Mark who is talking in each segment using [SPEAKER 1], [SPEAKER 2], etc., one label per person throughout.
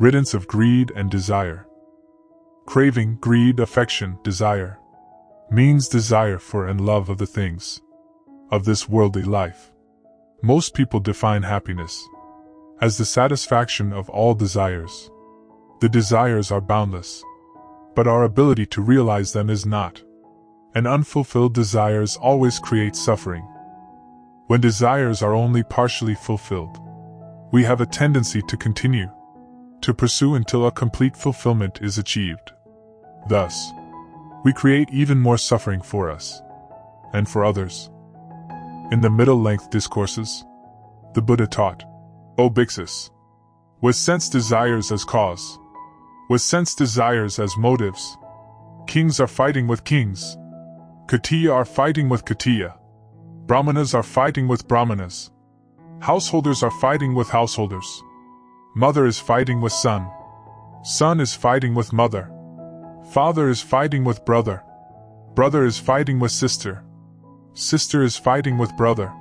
[SPEAKER 1] Riddance of greed and desire. Craving, greed, affection, desire means desire for and love of the things of this worldly life. Most people define happiness as the satisfaction of all desires. The desires are boundless, but our ability to realize them is not. And unfulfilled desires always create suffering. When desires are only partially fulfilled, we have a tendency to continue to pursue until a complete fulfillment is achieved. Thus, we create even more suffering for us and for others. In the middle-length discourses, the Buddha taught, O Bhiksus, with sense desires as cause, with sense desires as motives, kings are fighting with kings, Katiya are fighting with Katiya, Brahmanas are fighting with Brahmanas, householders are fighting with householders, mother is fighting with son, son is fighting with mother, father is fighting with brother, brother is fighting with sister, sister is fighting with brother,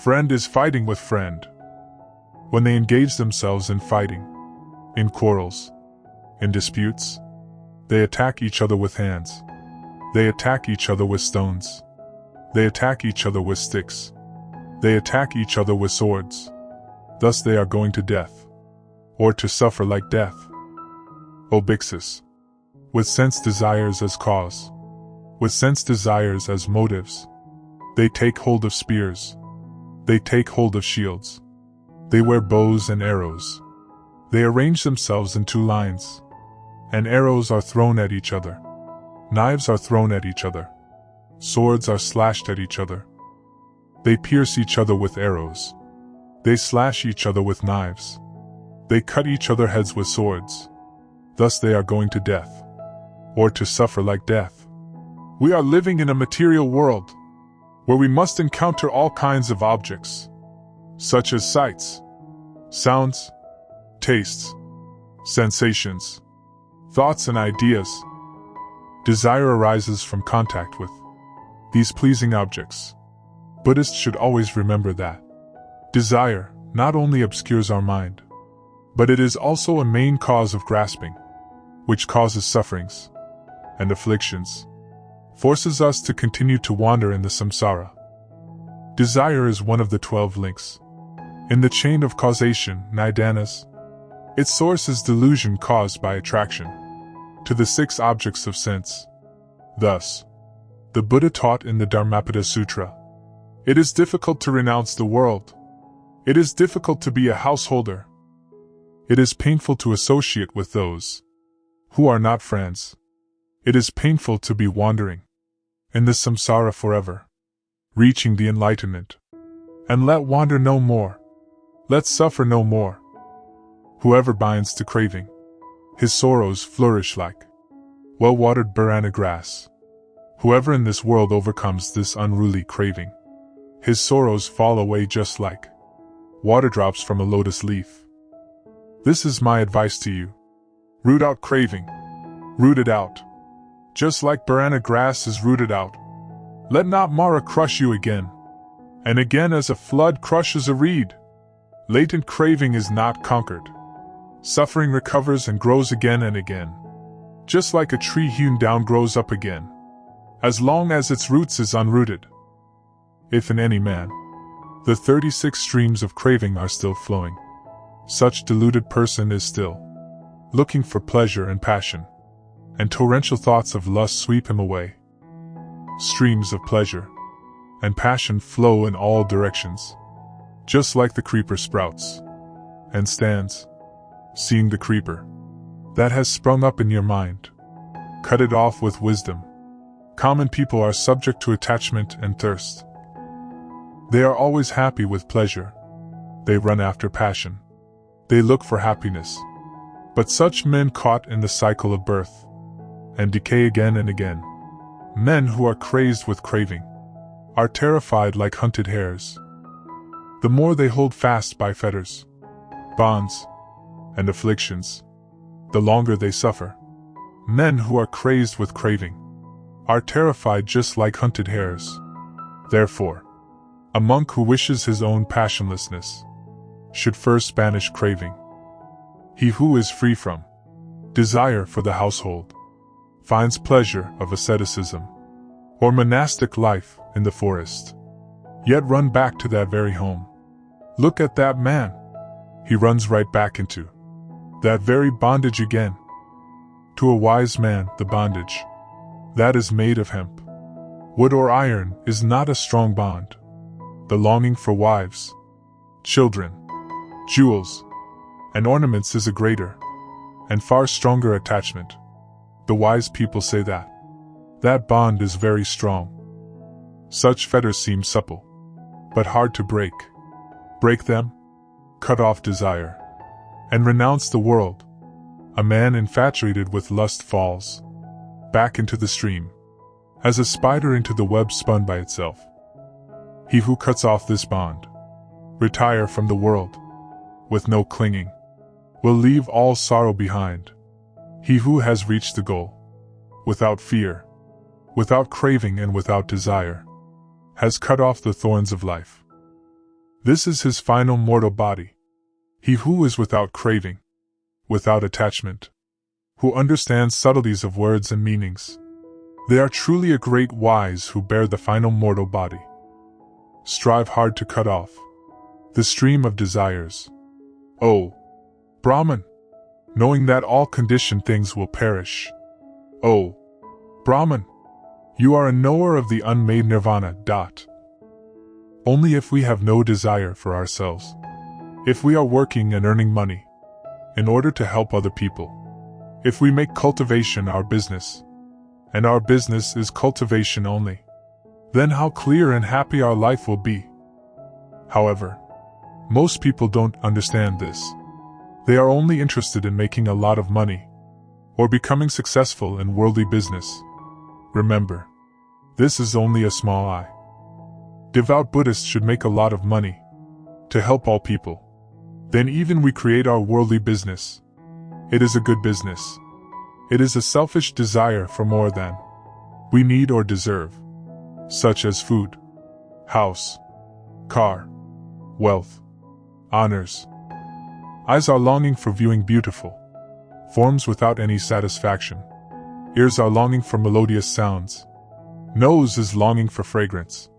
[SPEAKER 1] friend is fighting with friend. When they engage themselves in fighting, in quarrels, in disputes, they attack each other with hands. They attack each other with stones. They attack each other with sticks. They attack each other with swords. Thus they are going to death, or to suffer like death. O Bhiksus, with sense desires as cause, with sense desires as motives, they take hold of spears. They take hold of shields. They wear bows and arrows. They arrange themselves in two lines, and arrows are thrown at each other. Knives are thrown at each other. Swords are slashed at each other. They pierce each other with arrows. They slash each other with knives. They cut each other heads with swords. Thus they are going to death, or to suffer like death. We are living in a material world, where we must encounter all kinds of objects, such as sights, sounds, tastes, sensations, thoughts and ideas. Desire arises from contact with these pleasing objects. Buddhists should always remember that desire not only obscures our mind, but it is also a main cause of grasping, which causes sufferings and afflictions, forces us to continue to wander in the samsara. Desire is one of the 12 links in the chain of causation, nidanas. Its source is delusion caused by attraction to the 6 objects of sense. Thus, the Buddha taught in the Dharmapada Sutra, it is difficult to renounce the world. It is difficult to be a householder. It is painful to associate with those who are not friends. It is painful to be wandering in the samsara forever, reaching the enlightenment. And let wander no more. Let suffer no more. Whoever binds to craving, his sorrows flourish like well-watered banana grass. Whoever in this world overcomes this unruly craving, his sorrows fall away just like water drops from a lotus leaf. This is my advice to you. Root out craving. Root it out. Just like banana grass is rooted out. Let not Mara crush you again and again as a flood crushes a reed. Latent craving is not conquered. Suffering recovers and grows again and again. Just like a tree hewn down grows up again, as long as its roots is unrooted. If in any man the 36 streams of craving are still flowing, such deluded person is still looking for pleasure and passion, and torrential thoughts of lust sweep him away. Streams of pleasure and passion flow in all directions, just like the creeper sprouts and stands. Seeing the creeper that has sprung up in your mind, cut it off with wisdom. Common people are subject to attachment and thirst. They are always happy with pleasure. They run after passion. They look for happiness. But such men caught in the cycle of birth and decay again and again, men who are crazed with craving, are terrified like hunted hares. The more they hold fast by fetters, bonds, and afflictions, the longer they suffer. Men who are crazed with craving are terrified just like hunted hares. Therefore, a monk who wishes his own passionlessness should first banish craving. He who is free from desire for the household finds pleasure of asceticism or monastic life in the forest, yet run back to that very home. Look at that man. He runs right back into that very bondage again. To a wise man, the bondage that is made of hemp, wood or iron is not a strong bond. The longing for wives, children, jewels, and ornaments is a greater and far stronger attachment. The wise people say that bond is very strong. Such fetters seem supple, but hard to break. Break them, cut off desire, and renounce the world. A man infatuated with lust falls back into the stream, as a spider into the web spun by itself. He who cuts off this bond, retire from the world, with no clinging, will leave all sorrow behind. He who has reached the goal, without fear, without craving and without desire, has cut off the thorns of life. This is his final mortal body. He who is without craving, without attachment, who understands subtleties of words and meanings. They are truly a great wise who bear the final mortal body. Strive hard to cut off the stream of desires, O Brahman, knowing that all conditioned things will perish. O Brahman, you are a knower of the unmade nirvana. Only if we have no desire for ourselves, if we are working and earning money in order to help other people, if we make cultivation our business, and our business is cultivation only, then how clear and happy our life will be. However, most people don't understand this. They are only interested in making a lot of money, or becoming successful in worldly business. Remember, this is only a small eye. Devout Buddhists should make a lot of money to help all people. Then even we create our worldly business. It is a good business. It is a selfish desire for more than we need or deserve, such as food, house, car, wealth, honors. Eyes are longing for viewing beautiful forms without any satisfaction. Ears are longing for melodious sounds. Nose is longing for fragrance.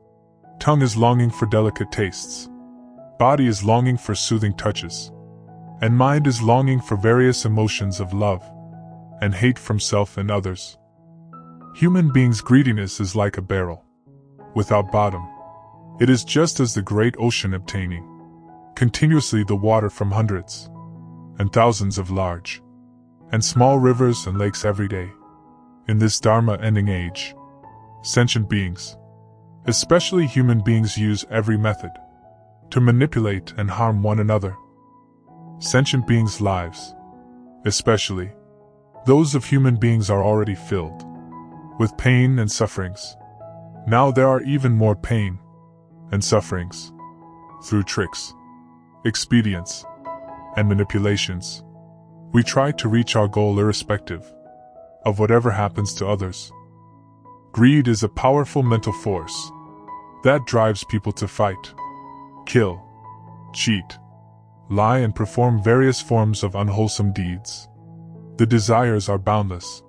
[SPEAKER 1] Tongue is longing for delicate tastes. Body is longing for soothing touches. And mind is longing for various emotions of love and hate from self and others. Human beings' greediness is like a barrel without bottom. It is just as the great ocean obtaining continuously the water from hundreds and thousands of large and small rivers and lakes every day. In this Dharma-ending age, sentient beings, especially human beings, use every method to manipulate and harm one another. Sentient beings' lives, especially those of human beings, are already filled with pain and sufferings. Now there are even more pain and sufferings through tricks, expedients, and manipulations. We try to reach our goal irrespective of whatever happens to others. Greed is a powerful mental force that drives people to fight, kill, cheat, lie, and perform various forms of unwholesome deeds. The desires are boundless,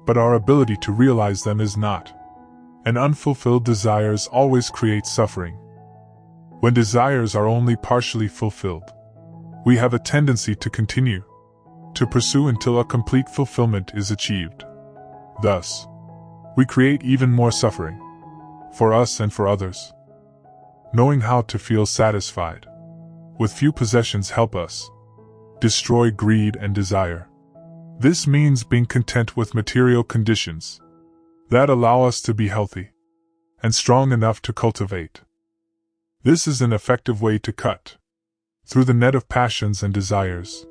[SPEAKER 1] but our ability to realize them is not. And unfulfilled desires always create suffering. When desires are only partially fulfilled, we have a tendency to continue to pursue until a complete fulfillment is achieved. Thus, we create even more suffering for us and for others. Knowing how to feel satisfied with few possessions help us destroy greed and desire. This means being content with material conditions that allow us to be healthy and strong enough to cultivate. This is an effective way to cut through the net of passions and desires,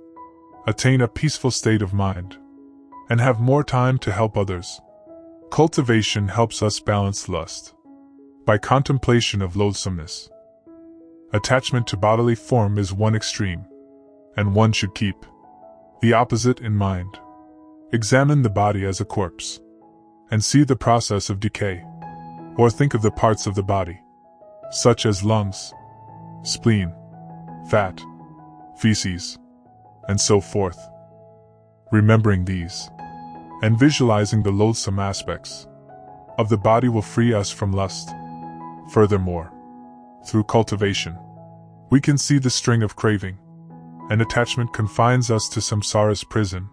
[SPEAKER 1] attain a peaceful state of mind, and have more time to help others. Cultivation helps us balance lust by contemplation of loathsomeness. Attachment to bodily form is one extreme, and one should keep the opposite in mind. Examine the body as a corpse, and see the process of decay, or think of the parts of the body, such as lungs, spleen, fat, feces, and so forth. Remembering these, and visualizing the loathsome aspects of the body will free us from lust. Furthermore, through cultivation, we can see the string of craving and attachment confines us to samsara's prison.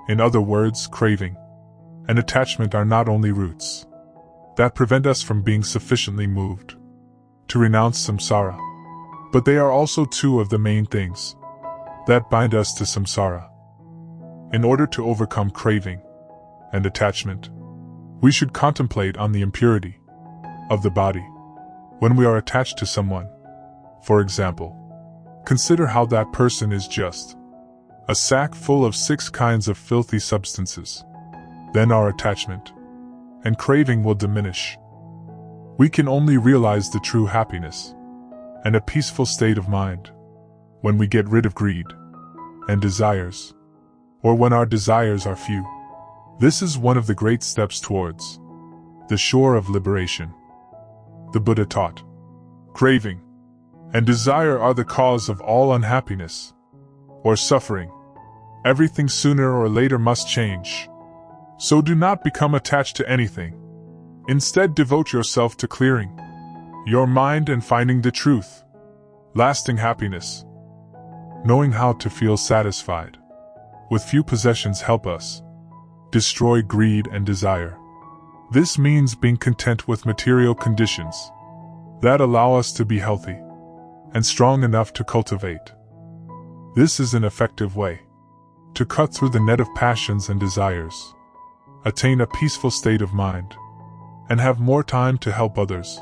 [SPEAKER 1] In other words, craving and attachment are not only roots that prevent us from being sufficiently moved to renounce samsara, but they are also two of the main things that bind us to samsara. In order to overcome craving and attachment, we should contemplate on the impurity of the body when we are attached to someone. For example, consider how that person is just a sack full of 6 kinds of filthy substances. Then our attachment and craving will diminish. We can only realize the true happiness and a peaceful state of mind when we get rid of greed and desires, or when our desires are few. This is one of the great steps towards the shore of liberation. The Buddha taught, craving and desire are the cause of all unhappiness or suffering. Everything sooner or later must change. So do not become attached to anything. Instead, devote yourself to clearing your mind and finding the truth, lasting happiness. Knowing how to feel satisfied with few possessions help us destroy greed and desire. This means being content with material conditions that allow us to be healthy and strong enough to cultivate. This is an effective way to cut through the net of passions and desires, attain a peaceful state of mind, and have more time to help others.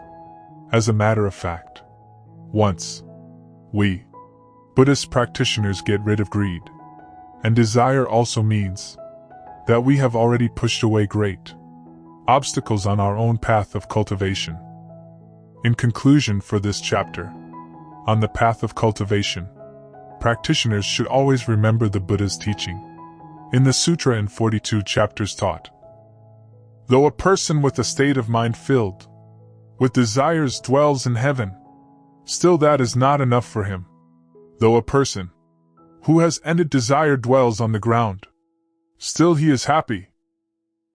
[SPEAKER 1] As a matter of fact, once we Buddhist practitioners get rid of greed and desire, also means that we have already pushed away great obstacles on our own path of cultivation. In conclusion, for this chapter, on the path of cultivation, practitioners should always remember the Buddha's teaching in the sutra in 42 chapters taught. Though a person with a state of mind filled with desires dwells in heaven, still that is not enough for him. Though a person who has ended desire dwells on the ground, still he is happy.